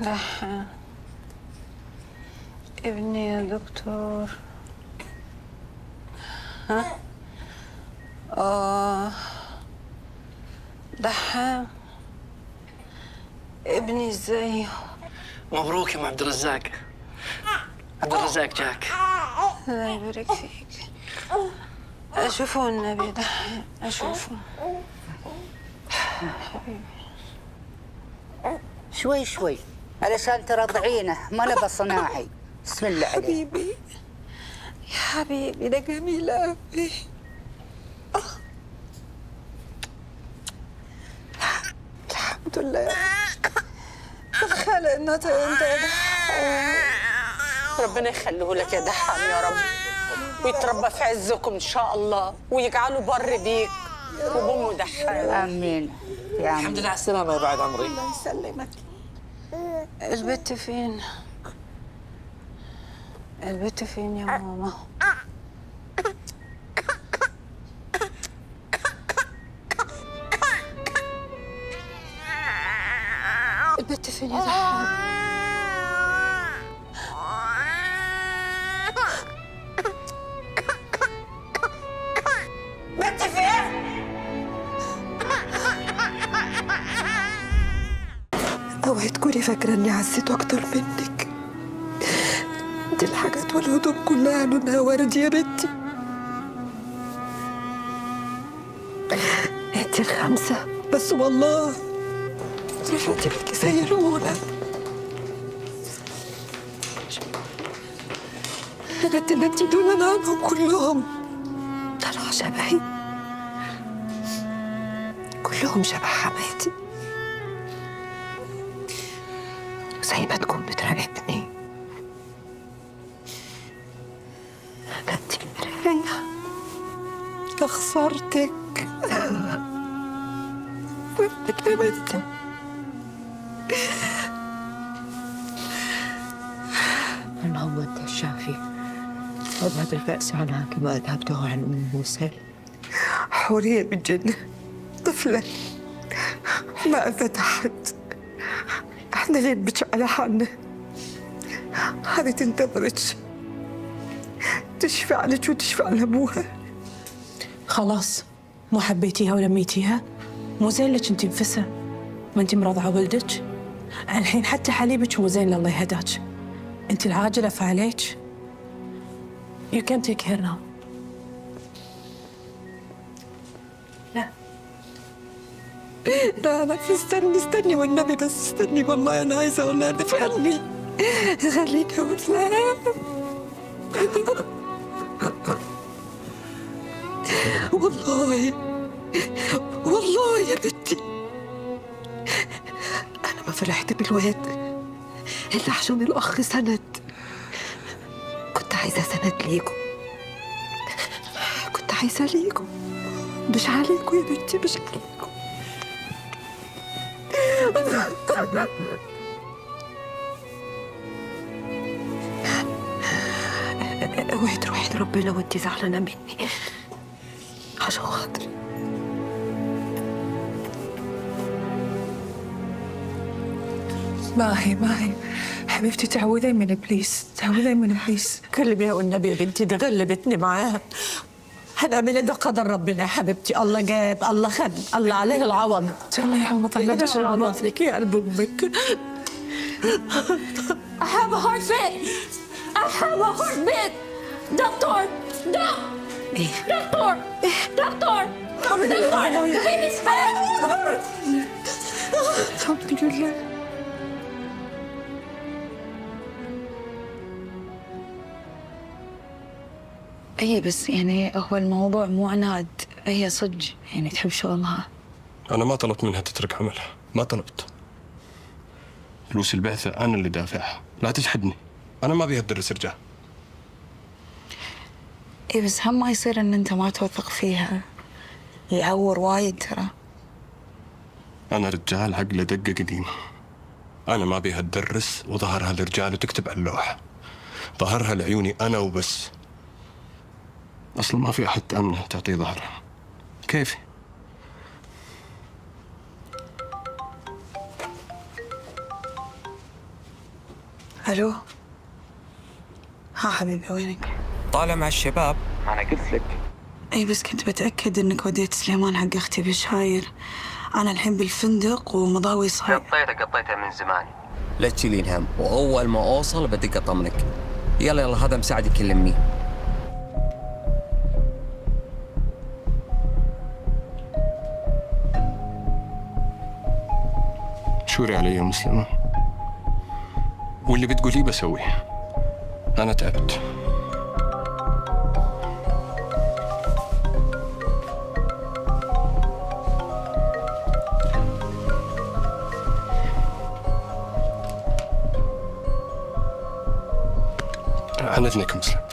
دحام ابني يا دكتور. ها؟ دحام ابني ازاي؟ مبروك يا ام عبد الرزاق. عبد الرزاق جاك. الله يبارك فيك. اشوفه النبي دحام، اشوفه. شوي شوي علشان ترضعينه، ما نبى صناعي. بسم الله عليك. حبيبي يا حبيبي، ده جميل قوي. الحمد لله. الخلق انت يا دحام. ربنا يخليه لك يا دحام يا رب، ويتربى في عزكم ان شاء الله، ويجعله بر بيك وبامه دحام. امين يا امين. الحمد لله على السلامه يا بعد عمري. الله يسلمك. البت فين؟ البت فين يا ماما؟ البت فين يا دحام؟ بنت فين؟ اوعي تكوني فاكرة اني عزيته اكتر منك. دي الحاجات والهدوم كلها لونها وردي يا بنتي. انتي الخامسة بس والله رجعتي بيكي زي الأولى. البنات اللي انتي دول عنهم كلهم طلعوا شبهي، كلهم شبه حماتي، زي ما تكون بتراقبني. انتي المراية يا خسارتك. وابنك يا بنتي. اللهم انت الشافي، اذهب البأس عنها كما اذهبته عن ام موسى. حورية من جنة، طفلة ما أذت أحد. احنا ليه نبكي على حالنا؟ هذه تنتظرك تشفي عليك وتشفي على أبوها. خلاص مو حبيتيها ولميتيها؟ مو زين لك انت انفسه، ما انت مرضعه ولدك. الحين حتى حليبك مو زين، الله يهداك. انت العاجله فعليك. You can take her now. لا استني والنبي، بس استني والله أنا عايزة أقول لها تفهمني. خليني أقول لها. والله يا بنتي أنا ما فرحت بالواد إلا عشان الأخ سند. كنت عايزة سند ليكم، كنت عايزة ليكم، مش عليكم يا بنتي، مش عليكم. اوعي تروحي لربنا وانتي زعلانة مني عشان خاطري. ما هي حبيبتي، تعوذي من ابليس، تعوذي من ابليس. كلميها والنبي يا بنتي، ده غلبتني معاها. هنعمل ده قدر ربنا يا حبيبتي. الله جاب، الله خد، الله عليه العوض. الله يعوض عليك. الله يعوض لك يا قلب امك. I have a heartbeat. I have a heartbeat. دكتور دكتور دكتور baby's back. الحمد لله. اي بس يعني هو الموضوع مو عناد، هي صدق يعني تحب شغلها. أنا ما طلبت منها تترك عملها، ما طلبت. فلوس البعثة أنا اللي دافعها، لا تجحدني. أنا ما أبيها تدرس رجال. اي بس هم ما يصير ان انت ما توثق فيها، يعور وايد ترى. أنا رجال عقله دقة قديمة. أنا ما أبيها تدرس وظهرها للرجال وتكتب على اللوحة. ظهرها لعيوني أنا وبس. أصلا ما في أحد تأمنه تعطيه ظهرها. كيفي؟ الو. ها حبيبي وينك؟ طالع مع الشباب. ما انا قلت لك. اي بس كنت بتاكد انك وديت سليمان حق اختي بشاير. انا الحين بالفندق ومضاوي صاير. قطيتها من زمان. لا تشيلين هم، واول ما اوصل بدق اطمنك. يلا هذا مساعد يكلمني. شوري علي يا مسلمة، واللي بتقوليه بسويه. أنا تعبت. عن إذنك مسلم.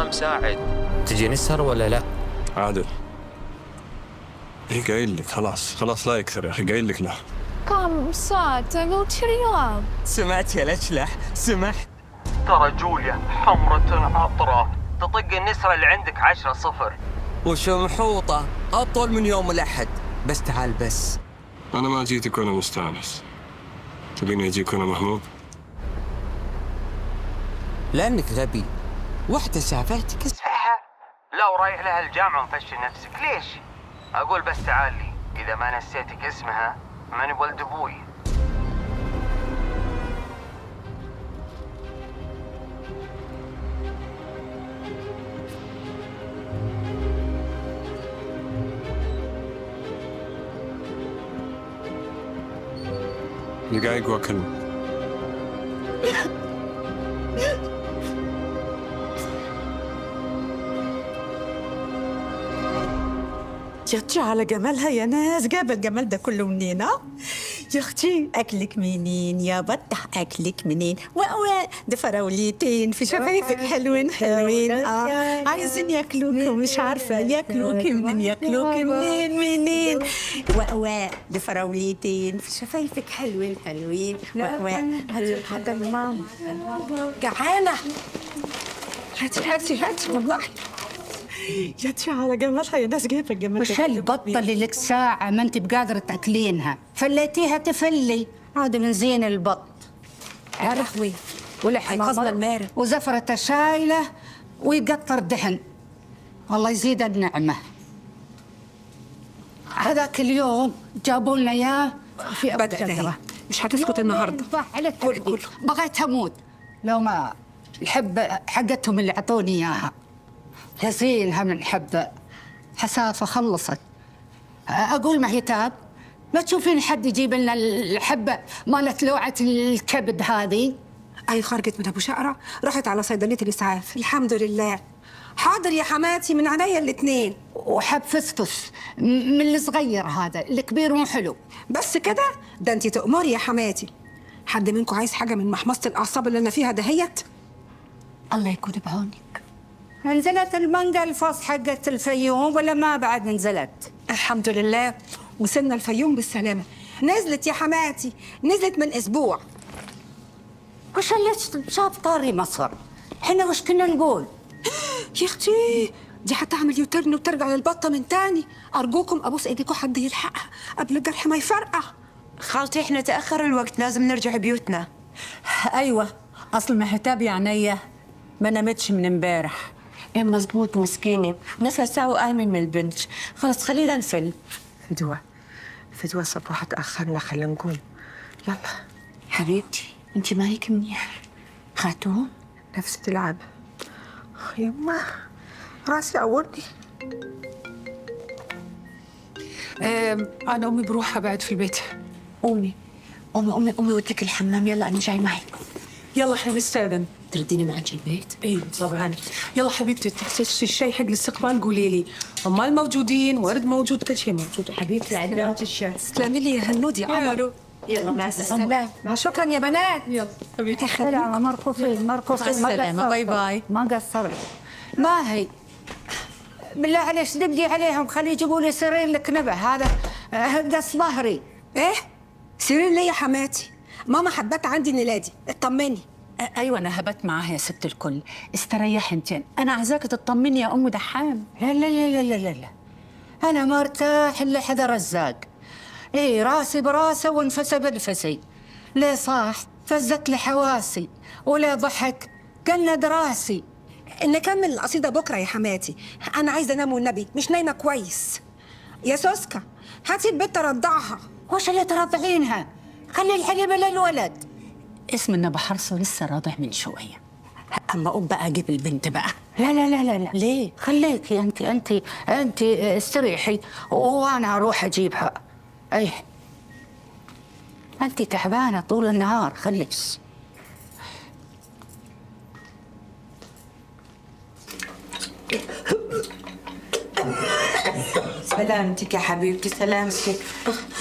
مساعد، تجي نسهر ولا لا؟ عادل، إيه قايل لك خلاص لا يكثر يا أخي، قايل لك لا. كم ساعة قلت اليوم؟ سمعت يا لجلح، سمعت. ترى جوليا حمرة عطرة تطق النسرة اللي عندك 10-0 وشمحوطة أطول من يوم الأحد. بس تعال بس. أنا ما جيتك وأنا مستانس، تبيني أجيك وأنا مهموم؟ لأنك غبي. واحدة سافرتك اسمعها، لا ورايح لها الجامعة ومفشل نفسك. ليش؟ أقول بس تعال لي، إذا ما نسيتك اسمها ماني بولد أبوي. دقايق وأكلم. يا على جمالها يا ناس، جاب الجمال ده كله منين؟ يا اختي اكلك منين يا بطح، اكلك منين؟ ده فراوليتين في شفايفك حلوين عايزين ياكلوك ومش عارفه ياكلوك منين ده فراوليتين في شفايفك حلوين هذا المام جعانه. هاتي والله يا على جمالها يا ناس، جايبه الجمال. وش هالبطه لك ساعه ما انت بقادره تاكلينها، فليتيها تفلي. هذا من زين البط. عرفوي ولحم قصنا المارة وزفرة شايله ويقطر دهن. والله يزيد النعمه. هذاك اليوم جابوا لنا اياه في بدأ مش هتسكت النهارده. كل بغيت اموت لو ما الحبه حقتهم اللي اعطوني اياها. يزينها من حبة حسافة خلصت. أقول مهيتاب ما تشوفين حد يجيب لنا الحبة مالت لوعة الكبد هذه؟ أي خرجت من أبو شقرة، راحت على صيدلية الإسعاف. الحمد لله. حاضر يا حماتي، من عينيا الاتنين. وحب فسفس من الصغير هذا، الكبير مو حلو. بس كده؟ ده أنت تأمري يا حماتي. حد منكم عايز حاجة من محمصة الأعصاب اللي أنا فيها دهيت؟ الله يكون بعونك. نزلت المانجا الفاص حقت الفيوم ولا ما بعد نزلت؟ الحمد لله، وصلنا الفيوم بالسلامة. نزلت يا حماتي، نزلت من أسبوع. وش اللي شاف طاري مصر؟ احنا وش كنا نقول؟ يا اختي دي هتعمل يوترن وترجع للبطة من تاني. أرجوكم أبوس إيديكم حد يلحقها قبل الجرح ما يفرقع. خالتي احنا تأخر الوقت، لازم نرجع بيوتنا. ايوه، اصل مهتاب يا عينيا ما نامتش من امبارح. ايه مزبوط، مسكينة نص ساعة وقايمة من البنش. خلص خلينا نفل. فدوى صباح تأخرنا، خلينا نقوم. يلا حبيبتي، انت ما هيك منيح. خاتون نفسي تلعب. يما راسي عورني. أنا أمي بروحها بعد في البيت. أمي وديك الحمام. يلا أنا جاي معي. يلا احنا نستأذن. ترديني معك البيت؟ اي طبعا. يلا حبيبتي، تحتاجي الشاي حق الاستقبال قولي لي. عمال موجودين، ورد موجود، كل شيء موجود. حبيبتي عندنا الشاي. تسلمي لي يا هنود يا عمر. يلا مع السلامة. شكرا يا بنات. يلا حبيبتي. سلام. مرقصين مع السلامة. باي باي. ما قصرت. ما هي بالله عليك دقي عليهم، خلي يجيبوا لي سرير الكنبه هذا قص ظهري. ايه سيرين ليه يا حماتي؟ ماما حبات عندي نلادي، اطمني. ايوه انا هبت معاها يا ست الكل. استريحي انت، انا عايزاك تطمني يا ام دحام. لا لا لا لا لا لا، انا ما ارتاح الا حدا رزاق. ايه راسي براسه وانفسه بنفسي. ليه صاح فزت لي حواسي، ولا ضحك قلد راسي. نكمل القصيدة بكرة يا حماتي، أنا عايزة أنام والنبي مش نايمة كويس. يا سوسكا هاتي البت رضعها. وش اللي ترضعينها؟ خلي الحليبة للولد. اسم النبي حرصه لسه راضع من شوية. اما اقوم بقى اجيب البنت بقى. لا لا لا لا لا، ليه؟ خليكي انت استريحي وانا اروح اجيبها. اي انت تعبانه طول النهار، خليك. سلامتك يا حبيبتي، سلامتك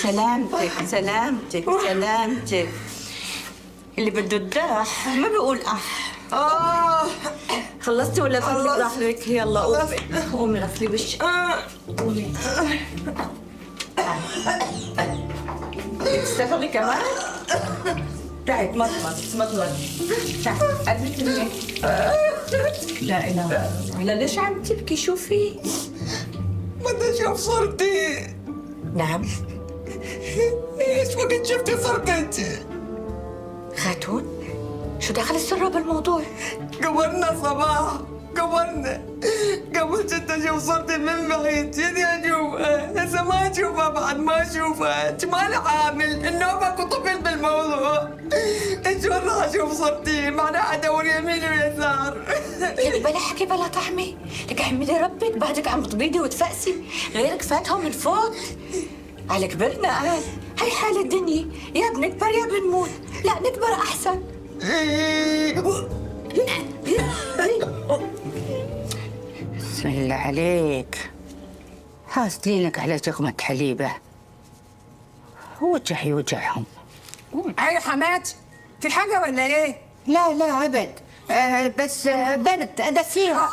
سلامتك سلامتك سلامتك. اللي بده الداح ما بيقول خلصتي ولا بدك ظهرك؟ يلا قومي قومي غسلي وشك. قومي تشتغلي كمان؟ تعي تمضمض تعي قلبك مني. لا اله الا الله. ليش عم تبكي؟ شو في؟ بدي أشوف صورتي. نعم. إيش وقت شفتي صورتي؟ خاتون شو دخل السر بالموضوع؟ قبرنا صباح، قبرنا قبل جد أشوف صورتي من بعيد، جدي أشوفها، هسه ما أشوفها بعد ما أشوفها، ما أنا عامل إنه ماكو طفل بالموضوع. إيش راح أشوف صورتي؟ معناها أدور يمين ويسار. يعني بلا حكي بلا طعمي، لك احمدي ربك بعدك عم تبيضي وتفقسي، غيرك فاتهم من فوق. على كبرنا قال، هي حال الدنيا، يا بنكبر يا بنموت، لا نكبر أحسن. بسم الله عليك، حاسدينك على جغمة حليبة. وجعي وجعهم. هاي حماتي في حاجة ولا إيه؟ لا لا أبد، بس برد أدفيها.